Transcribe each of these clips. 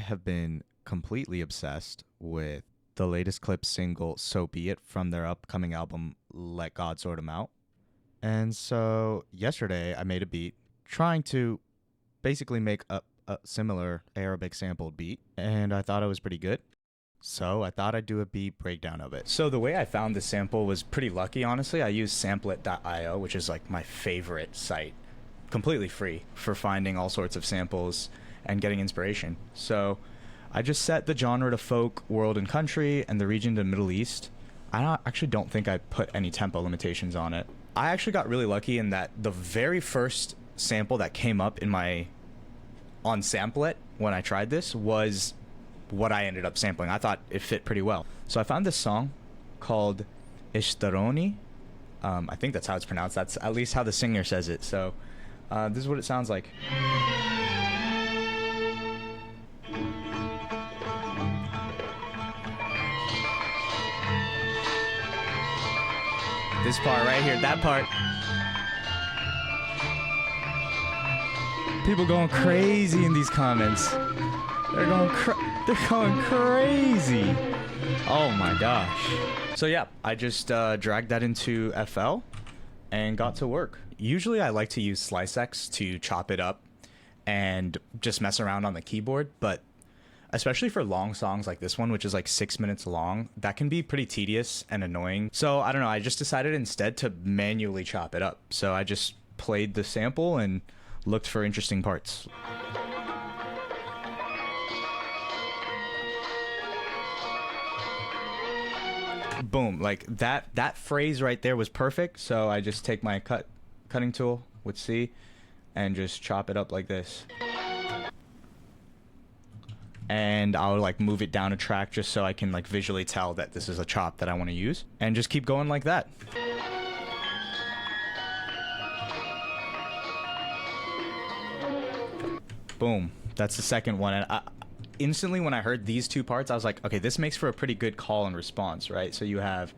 have been completely obsessed with the latest Clipse single, So Be It, from their upcoming album, Let God Sort 'Em Out. And so yesterday I made a beat trying to basically make a similar Arabic sampled beat, and I thought it was pretty good. So I thought I'd do a beat breakdown of it. So the way I found this sample was pretty lucky, honestly. I used samplet.io, which is like my favorite site, completely free for finding all sorts of samples and getting inspiration. So I just set the genre to folk, world, and country, and the region to Middle East. Actually don't think I put any tempo limitations on it. I actually got really lucky in that the very first sample that came up in my on Samplet when I tried this was what I ended up sampling. I thought it fit pretty well. So I found this song called Ishtaroni. I think that's how it's pronounced. That's at least how the singer says it. So this is what it sounds like. This part right here, that part. People going crazy in these comments. They're going crazy. Oh my gosh. So yeah, I just dragged that into FL and got to work. Usually I like to use SliceX to chop it up and just mess around on the keyboard, but especially for long songs like this one, which is like 6 minutes long, that can be pretty tedious and annoying. So I don't know, I just decided instead to manually chop it up. So I just played the sample and looked for interesting parts. Boom, like that phrase right there was perfect. So I just take my cutting tool with C and just chop it up like this. And I'll like move it down a track just so I can like visually tell that this is a chop that I want to use, and just keep going like that. Boom, that's the second one. And instantly when I heard these two parts, I was like, okay, this makes for a pretty good call and response, right? So you have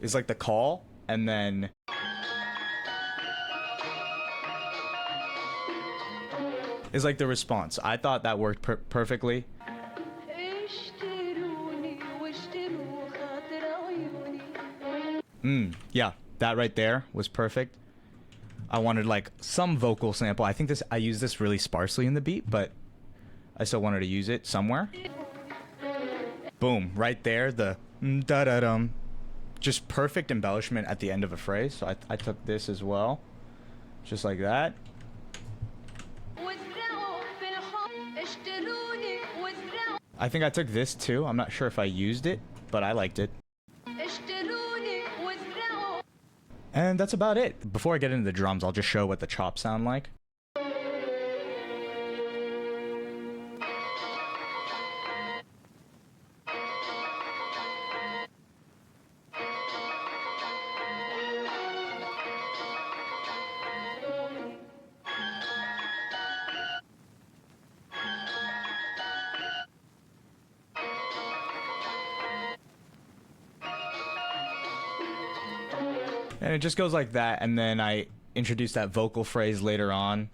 is like the call, and then is like the response. I thought that worked perfectly. Yeah, that right there was perfect. I wanted like some vocal sample. I think I used this really sparsely in the beat, but I still wanted to use it somewhere. Boom, right there, the da-da-dum. Just perfect embellishment at the end of a phrase. So I took this as well, just like that. I think I took this too. I'm not sure if I used it, but I liked it. And that's about it. Before I get into the drums, I'll just show what the chops sound like. And it just goes like that, and then I introduce that vocal phrase later on.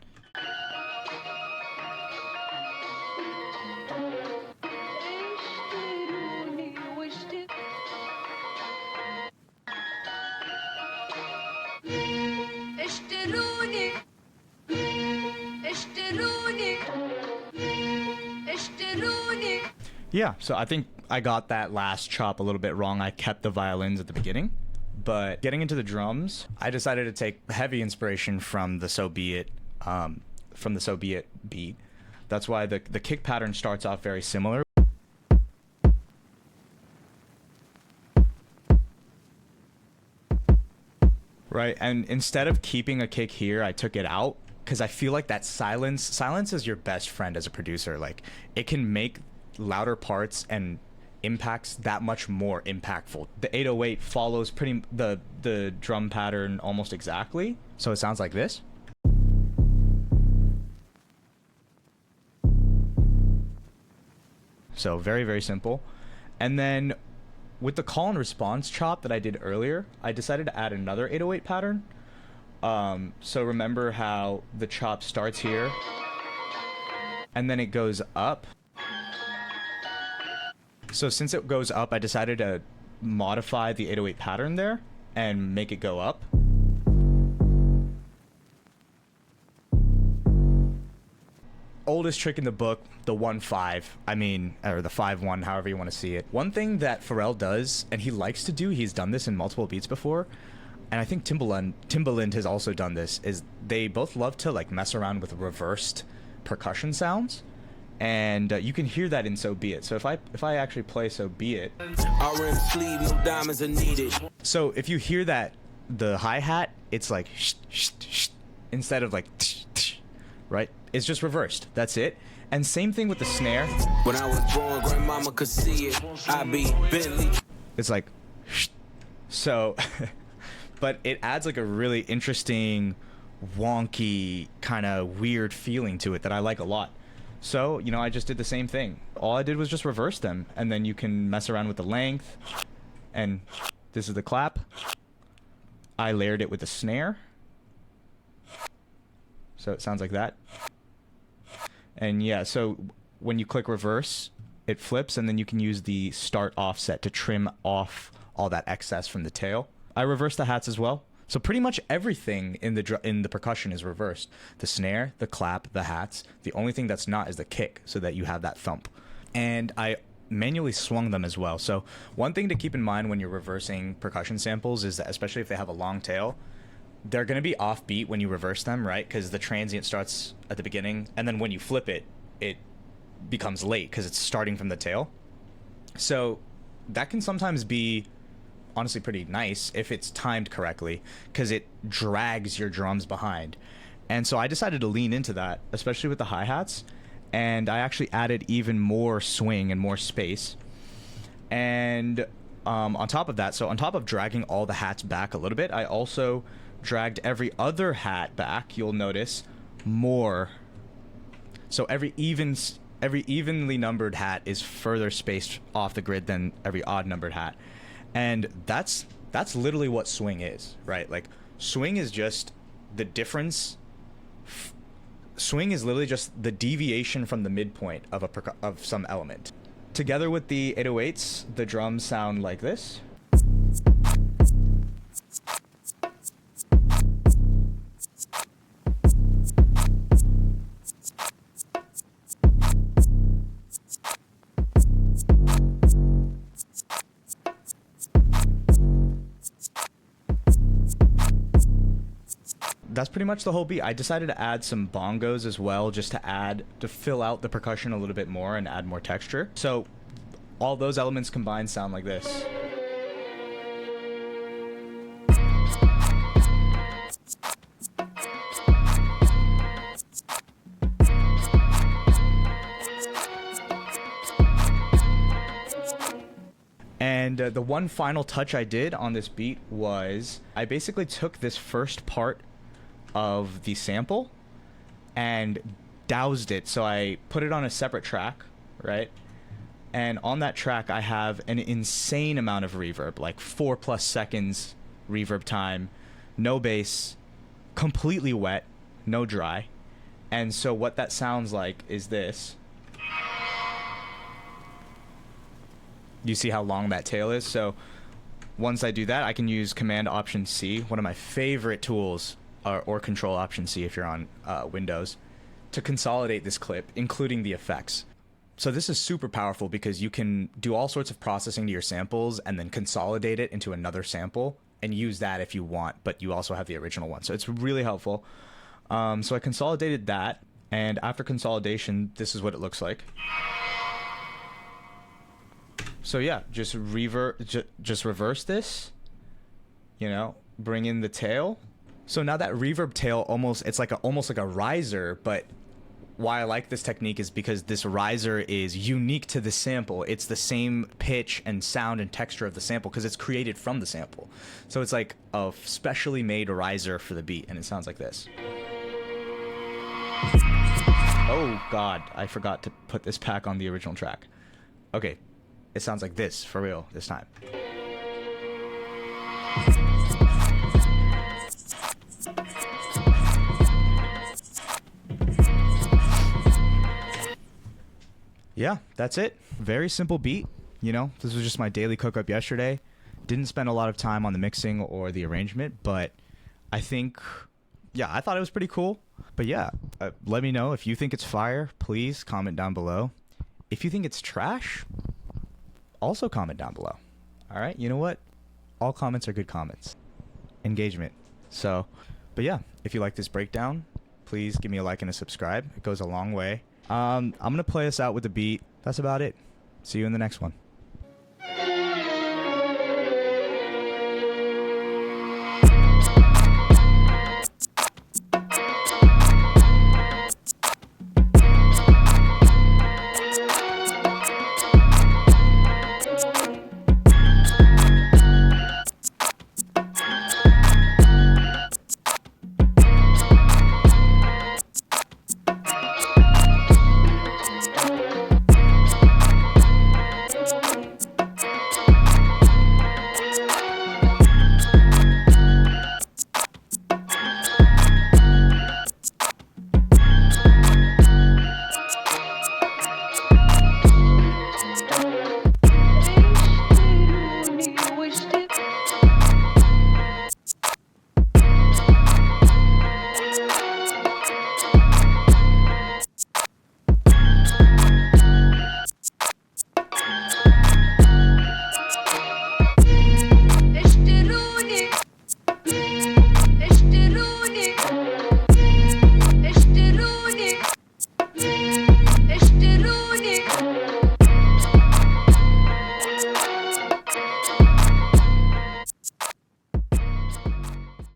Yeah, so I think I got that last chop a little bit wrong. I kept the violins at the beginning. But getting into the drums, I decided to take heavy inspiration from the So Be It, beat. That's why the kick pattern starts off very similar. Right, and instead of keeping a kick here, I took it out because I feel like that silence is your best friend as a producer. Like, it can make louder parts and impacts that much more impactful. The 808 follows the drum pattern almost exactly, so it sounds like this. So very, very simple. And then with the call and response chop that I did earlier, I decided to add another 808 pattern. So remember how the chop starts here and then it goes up. So since it goes up, I decided to modify the 808 pattern there and make it go up. Oldest trick in the book, the 1-5. I mean, or the 5-1, however you want to see it. One thing that Pharrell does, and he likes to do, he's done this in multiple beats before, and I think Timbaland has also done this, is they both love to like mess around with reversed percussion sounds. And you can hear that in So Be It. So if I actually play So Be It. So if you hear that, the hi-hat, it's like instead of like right? It's just reversed. That's it. And same thing with the snare. When I was born, grandmama could see it. I be Bentley. It's like so but it adds like a really interesting, wonky, kind of weird feeling to it that I like a lot. So, you know, I just did the same thing. All I did was just reverse them, and then you can mess around with the length. And this is the clap. I layered it with the snare. So it sounds like that. And yeah, so when you click reverse, it flips, and then you can use the start offset to trim off all that excess from the tail. I reversed the hats as well. So pretty much everything in the percussion is reversed. The snare, the clap, the hats. The only thing that's not is the kick, so that you have that thump. And I manually swung them as well. So one thing to keep in mind when you're reversing percussion samples is that, especially if they have a long tail, they're going to be offbeat when you reverse them, right? Because the transient starts at the beginning, and then when you flip it, it becomes late because it's starting from the tail. So that can sometimes be honestly pretty nice if it's timed correctly, because it drags your drums behind. And so I decided to lean into that, especially with the hi-hats, and I actually added even more swing and more space. And on top of that, so on top of dragging all the hats back a little bit, I also dragged every other hat back, you'll notice, more. So every evenly numbered hat is further spaced off the grid than every odd numbered hat. And that's literally what swing is, right? Like, swing is just the difference. Swing is literally just the deviation from the midpoint of some element. Together with the 808s, the drums sound like this. That's pretty much the whole beat. I decided to add some bongos as well, just to fill out the percussion a little bit more and add more texture. So all those elements combined sound like this. And the one final touch I did on this beat was I basically took this first part of the sample and doused it. So I put it on a separate track, right? And on that track, I have an insane amount of reverb, like 4+ seconds reverb time, no bass, completely wet, no dry. And so what that sounds like is this. You see how long that tail is? So once I do that, I can use Command Option C, one of my favorite tools, or Control Option C if you're on Windows, to consolidate this clip, including the effects. So this is super powerful because you can do all sorts of processing to your samples and then consolidate it into another sample and use that if you want, but you also have the original one. So it's really helpful. So I consolidated that, and after consolidation, this is what it looks like. So yeah, just reverse this, you know, bring in the tail. So now that reverb tail almost like a riser, but why I like this technique is because this riser is unique to the sample. It's the same pitch and sound and texture of the sample because it's created from the sample. So it's like a specially made riser for the beat, and it sounds like this. Oh God, I forgot to put this back on the original track. Okay, it sounds like this for real this time. Yeah, that's it. Very simple beat. You know, this was just my daily cook up yesterday. Didn't spend a lot of time on the mixing or the arrangement, but I think, yeah, I thought it was pretty cool. But yeah, let me know if you think it's fire. Please comment down below. If you think it's trash, also comment down below. All right, you know what? All comments are good comments. Engagement. So, but yeah, if you like this breakdown, please give me a like and a subscribe. It goes a long way. I'm going to play us out with the beat. That's about it. See you in the next one.